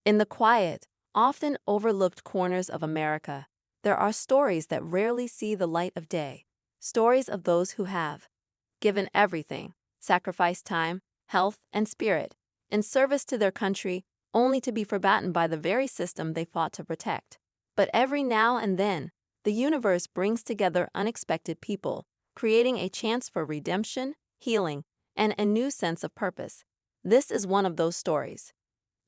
In the quiet, often overlooked corners of America, there are stories that rarely see the light of day. Stories of those who have given everything, sacrificed time, health, and spirit, in service to their country, only to be forgotten by the very system they fought to protect. But every now and then, the universe brings together unexpected people, creating a chance for redemption, healing, and a new sense of purpose. This is one of those stories.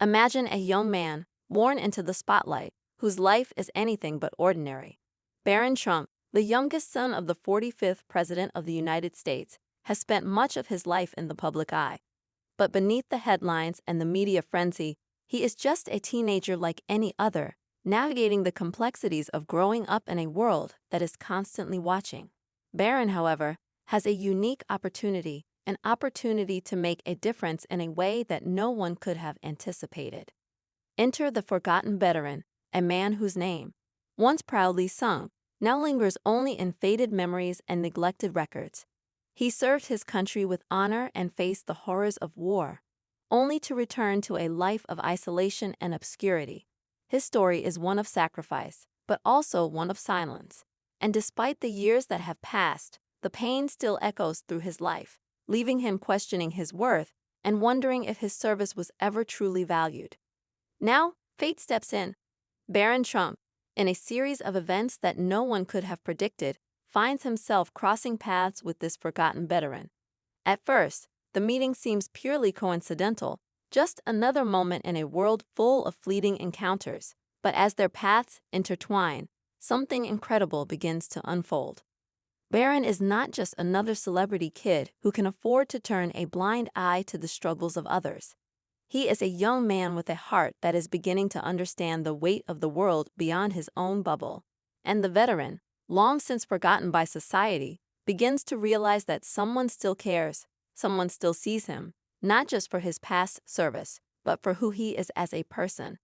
Imagine a young man, born into the spotlight, whose life is anything but ordinary. Barron Trump, the youngest son of the 45th President of the United States, has spent much of his life in the public eye. But beneath the headlines and the media frenzy, he is just a teenager like any other, navigating the complexities of growing up in a world that is constantly watching. Barron, however, has a unique opportunity, an opportunity to make a difference in a way that no one could have anticipated. Enter the forgotten veteran, a man whose name, once proudly sung, now lingers only in faded memories and neglected records. He served his country with honor and faced the horrors of war, only to return to a life of isolation and obscurity. His story is one of sacrifice, but also one of silence. And despite the years that have passed, the pain still echoes through his life, leaving him questioning his worth and wondering if his service was ever truly valued. Now, fate steps in. Barron Trump, in a series of events that no one could have predicted, finds himself crossing paths with this forgotten veteran. At first, the meeting seems purely coincidental, just another moment in a world full of fleeting encounters. But as their paths intertwine, something incredible begins to unfold. Barron is not just another celebrity kid who can afford to turn a blind eye to the struggles of others. He is a young man with a heart that is beginning to understand the weight of the world beyond his own bubble. And the veteran, long since forgotten by society, begins to realize that someone still cares, someone still sees him, not just for his past service, but for who he is as a person.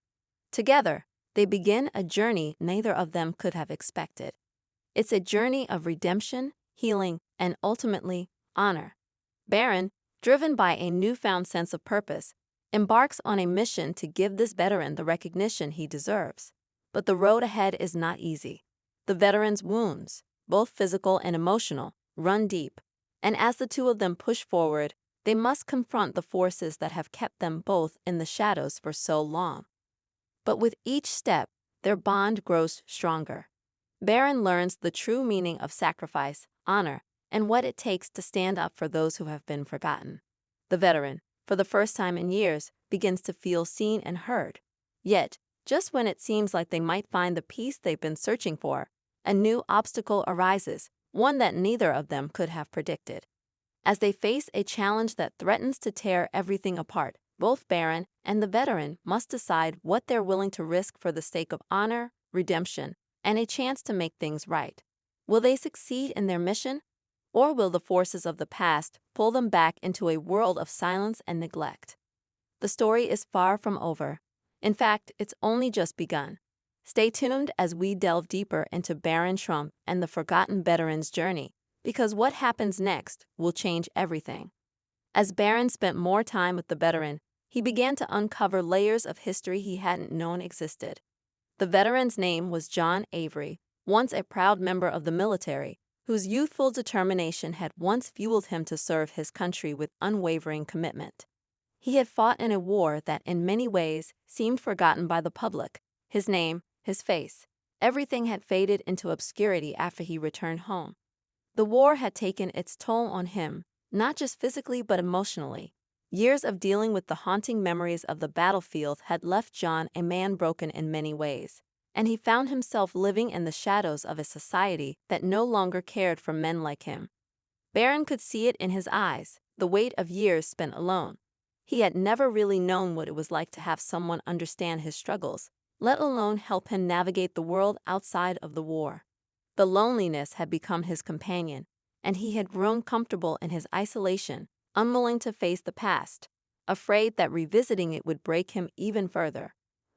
Together, they begin a journey neither of them could have expected. It's a journey of redemption, healing, and ultimately, honor. Barron, driven by a newfound sense of purpose, embarks on a mission to give this veteran the recognition he deserves. But the road ahead is not easy. The veteran's wounds, both physical and emotional, run deep, and as the two of them push forward, they must confront the forces that have kept them both in the shadows for so long. But with each step, their bond grows stronger. Barron learns the true meaning of sacrifice, honor, and what it takes to stand up for those who have been forgotten. The veteran, for the first time in years, begins to feel seen and heard. Yet, just when it seems like they might find the peace they've been searching for, a new obstacle arises, one that neither of them could have predicted. As they face a challenge that threatens to tear everything apart, both Barron and the veteran must decide what they're willing to risk for the sake of honor, redemption, and a chance to make things right. Will they succeed in their mission, or will the forces of the past pull them back into a world of silence and neglect? The story is far from over. In fact, it's only just begun. Stay tuned as we delve deeper into Barron Trump and the forgotten veteran's journey, because what happens next will change everything. As Barron spent more time with the veteran, he began to uncover layers of history he hadn't known existed. The veteran's name was John Avery, once a proud member of the military, whose youthful determination had once fueled him to serve his country with unwavering commitment. He had fought in a war that in many ways seemed forgotten by the public. His name, his face, everything had faded into obscurity after he returned home. The war had taken its toll on him, not just physically but emotionally. Years of dealing with the haunting memories of the battlefield had left John a man broken in many ways, and he found himself living in the shadows of a society that no longer cared for men like him. Barron could see it in his eyes, the weight of years spent alone. He had never really known what it was like to have someone understand his struggles, let alone help him navigate the world outside of the war. The loneliness had become his companion, and he had grown comfortable in his isolation, unwilling to face the past, afraid that revisiting it would break him even further.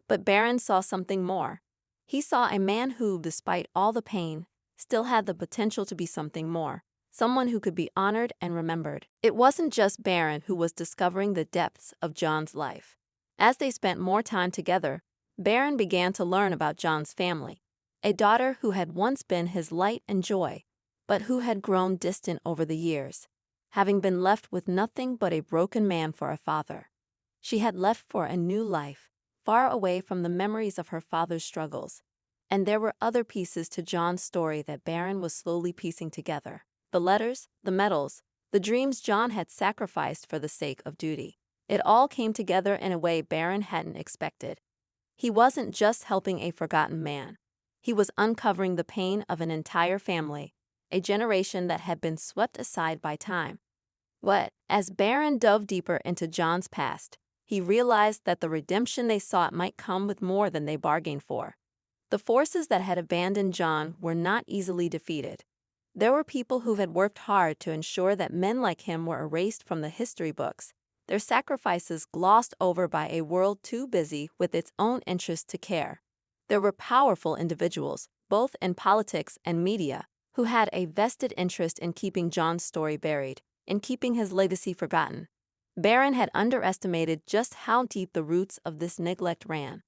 But Barron saw something more. He saw a man who, despite all the pain, still had the potential to be something more, someone who could be honored and remembered. It wasn't just Barron who was discovering the depths of John's life. As they spent more time together, Barron began to learn about John's family, a daughter who had once been his light and joy, but who had grown distant over the years, having been left with nothing but a broken man for a father. She had left for a new life, far away from the memories of her father's struggles. And there were other pieces to John's story that Barron was slowly piecing together. The letters, the medals, the dreams John had sacrificed for the sake of duty. It all came together in a way Barron hadn't expected. He wasn't just helping a forgotten man. He was uncovering the pain of an entire family, a generation that had been swept aside by time. But as Barron dove deeper into John's past, he realized that the redemption they sought might come with more than they bargained for. The forces that had abandoned John were not easily defeated. There were people who had worked hard to ensure that men like him were erased from the history books, their sacrifices glossed over by a world too busy with its own interests to care. There were powerful individuals, both in politics and media, who had a vested interest in keeping John's story buried, in keeping his legacy forgotten. Barron had underestimated just how deep the roots of this neglect ran.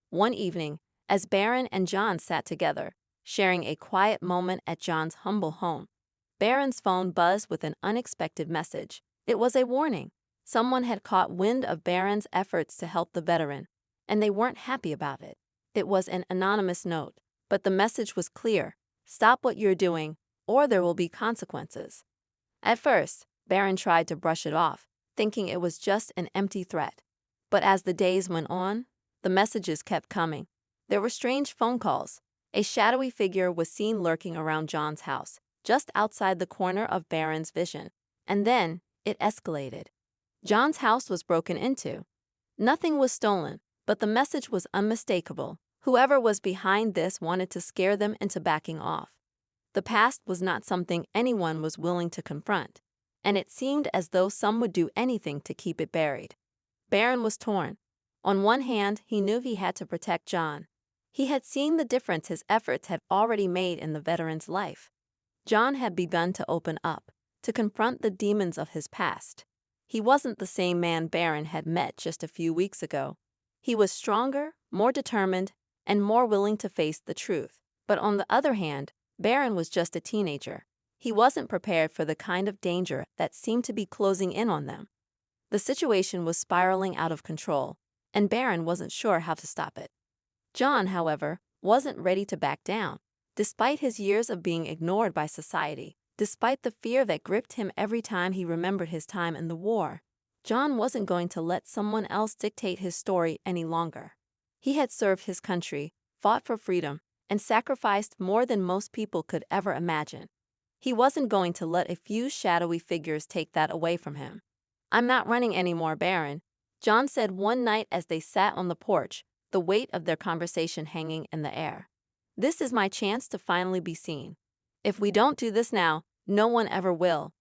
One evening, as Barron and John sat together, sharing a quiet moment at John's humble home, Barron's phone buzzed with an unexpected message. It was a warning. Someone had caught wind of Barron's efforts to help the veteran, and they weren't happy about it. It was an anonymous note, but the message was clear. Stop what you're doing, or there will be consequences. At first, Barron tried to brush it off, thinking it was just an empty threat. But as the days went on, the messages kept coming. There were strange phone calls. A shadowy figure was seen lurking around John's house, just outside the corner of Barron's vision. And then, it escalated. John's house was broken into. Nothing was stolen, but the message was unmistakable. Whoever was behind this wanted to scare them into backing off. The past was not something anyone was willing to confront, and it seemed as though some would do anything to keep it buried. Barron was torn. On one hand, he knew he had to protect John. He had seen the difference his efforts had already made in the veteran's life. John had begun to open up, to confront the demons of his past. He wasn't the same man Barron had met just a few weeks ago. He was stronger, more determined, and more willing to face the truth. But on the other hand, Barron was just a teenager. He wasn't prepared for the kind of danger that seemed to be closing in on them. The situation was spiraling out of control, and Barron wasn't sure how to stop it. John, however, wasn't ready to back down. Despite his years of being ignored by society, despite the fear that gripped him every time he remembered his time in the war, John wasn't going to let someone else dictate his story any longer. He had served his country, fought for freedom, and sacrificed more than most people could ever imagine. He wasn't going to let a few shadowy figures take that away from him. "I'm not running anymore, Barron," John said one night as they sat on the porch, the weight of their conversation hanging in the air. "This is my chance to finally be seen. If we don't do this now, no one ever will."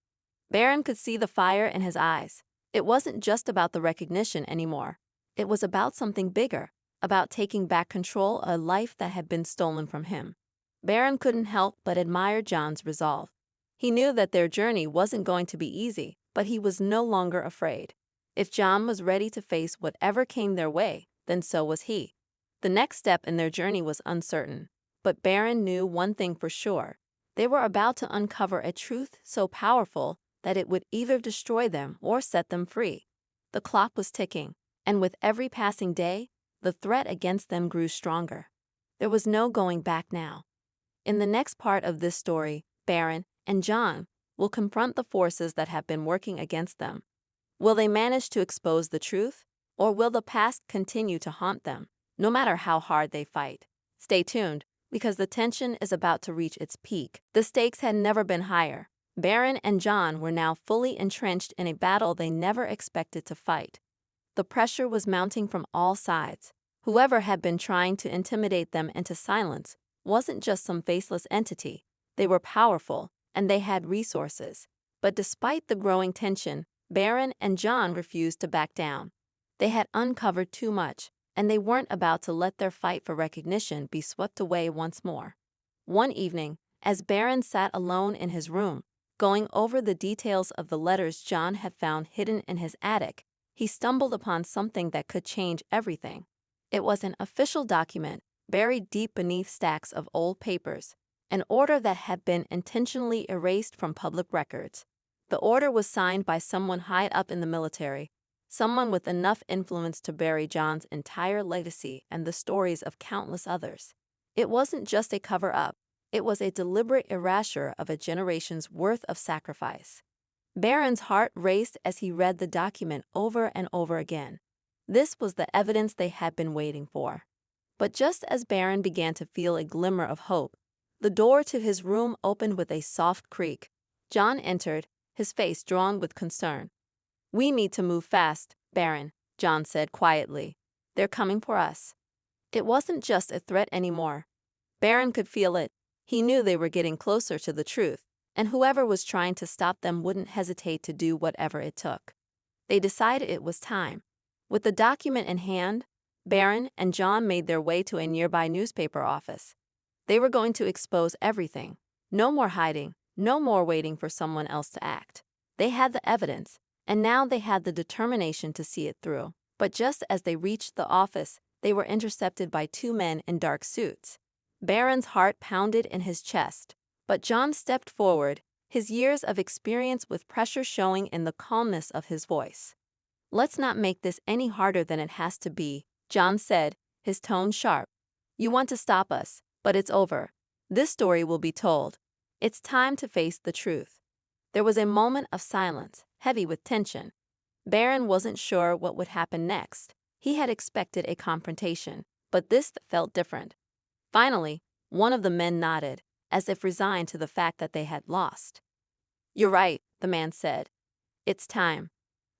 Barron could see the fire in his eyes. It wasn't just about the recognition anymore. It was about something bigger, about taking back control of a life that had been stolen from him. Barron couldn't help but admire John's resolve. He knew that their journey wasn't going to be easy, but he was no longer afraid. If John was ready to face whatever came their way, then so was he. The next step in their journey was uncertain, but Barron knew one thing for sure. They were about to uncover a truth so powerful that it would either destroy them or set them free. The clock was ticking, and with every passing day, the threat against them grew stronger. There was no going back now. In the next part of this story, Barron and John will confront the forces that have been working against them. Will they manage to expose the truth, or will the past continue to haunt them, no matter how hard they fight? Stay tuned, because the tension is about to reach its peak. The stakes had never been higher. Barron and John were now fully entrenched in a battle they never expected to fight. The pressure was mounting from all sides. Whoever had been trying to intimidate them into silence wasn't just some faceless entity. They were powerful, and they had resources. But despite the growing tension, Barron and John refused to back down. They had uncovered too much, and they weren't about to let their fight for recognition be swept away once more. One evening, as Barron sat alone in his room, going over the details of the letters John had found hidden in his attic, he stumbled upon something that could change everything. It was an official document, buried deep beneath stacks of old papers, an order that had been intentionally erased from public records. The order was signed by someone high up in the military, someone with enough influence to bury John's entire legacy and the stories of countless others. It wasn't just a cover-up, it was a deliberate erasure of a generation's worth of sacrifice. Barron's heart raced as he read the document over and over again. This was the evidence they had been waiting for. But just as Barron began to feel a glimmer of hope, the door to his room opened with a soft creak. John entered, his face drawn with concern. "We need to move fast, Barron," John said quietly. "They're coming for us." It wasn't just a threat anymore. Barron could feel it. He knew they were getting closer to the truth, and whoever was trying to stop them wouldn't hesitate to do whatever it took. They decided it was time. With the document in hand, Barron and John made their way to a nearby newspaper office. They were going to expose everything. No more hiding, no more waiting for someone else to act. They had the evidence, and now they had the determination to see it through. But just as they reached the office, they were intercepted by two men in dark suits. Barron's heart pounded in his chest, but John stepped forward, his years of experience with pressure showing in the calmness of his voice. "Let's not make this any harder than it has to be," John said, his tone sharp. "You want to stop us, but it's over. This story will be told. It's time to face the truth." There was a moment of silence, heavy with tension. Barron wasn't sure what would happen next. He had expected a confrontation, but this felt different. Finally, one of the men nodded, as if resigned to the fact that they had lost. "You're right," the man said. "It's time."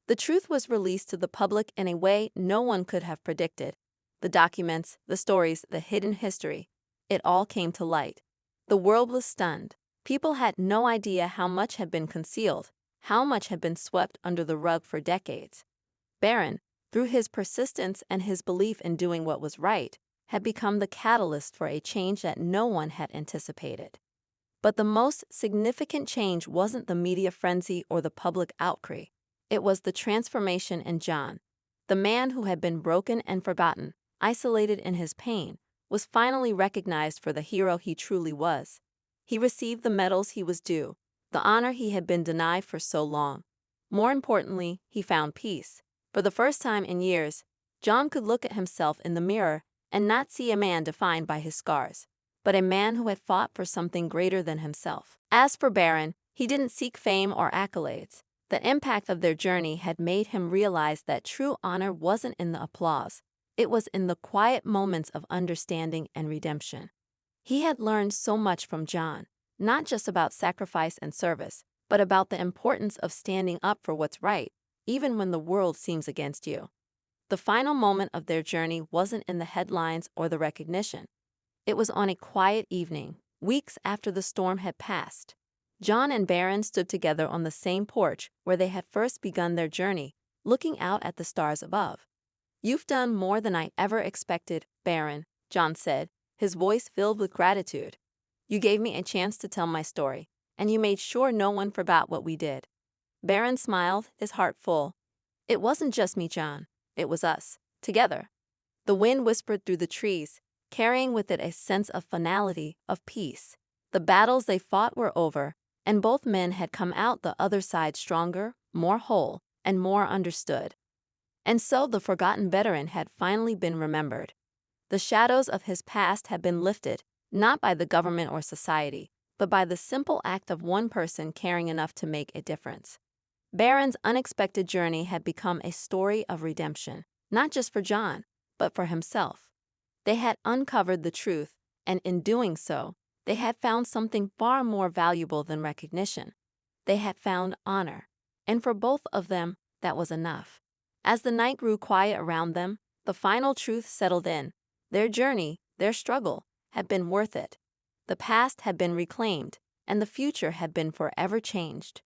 The truth was released to the public in a way no one could have predicted. The documents, the stories, the hidden history, it all came to light. The world was stunned. People had no idea how much had been concealed, how much had been swept under the rug for decades. Barron, through his persistence and his belief in doing what was right, had become the catalyst for a change that no one had anticipated. But the most significant change wasn't the media frenzy or the public outcry. It was the transformation in John. The man who had been broken and forgotten, isolated in his pain, was finally recognized for the hero he truly was. He received the medals he was due, the honor he had been denied for so long. More importantly, he found peace. For the first time in years, John could look at himself in the mirror and not see a man defined by his scars, but a man who had fought for something greater than himself. As for Barron, he didn't seek fame or accolades. The impact of their journey had made him realize that true honor wasn't in the applause. It was in the quiet moments of understanding and redemption. He had learned so much from John, not just about sacrifice and service, but about the importance of standing up for what's right, even when the world seems against you. The final moment of their journey wasn't in the headlines or the recognition. It was on a quiet evening, weeks after the storm had passed. John and Barron stood together on the same porch where they had first begun their journey, looking out at the stars above. "You've done more than I ever expected, Barron," John said, his voice filled with gratitude. "You gave me a chance to tell my story, and you made sure no one forgot what we did." Barron smiled, his heart full. "It wasn't just me, John. It was us, together." The wind whispered through the trees, carrying with it a sense of finality, of peace. The battles they fought were over, and both men had come out the other side stronger, more whole, and more understood. And so the forgotten veteran had finally been remembered. The shadows of his past had been lifted, not by the government or society, but by the simple act of one person caring enough to make a difference. Barron's unexpected journey had become a story of redemption, not just for John, but for himself. They had uncovered the truth, and in doing so, they had found something far more valuable than recognition. They had found honor, and for both of them, that was enough. As the night grew quiet around them, the final truth settled in. Their journey, their struggle, had been worth it. The past had been reclaimed, and the future had been forever changed.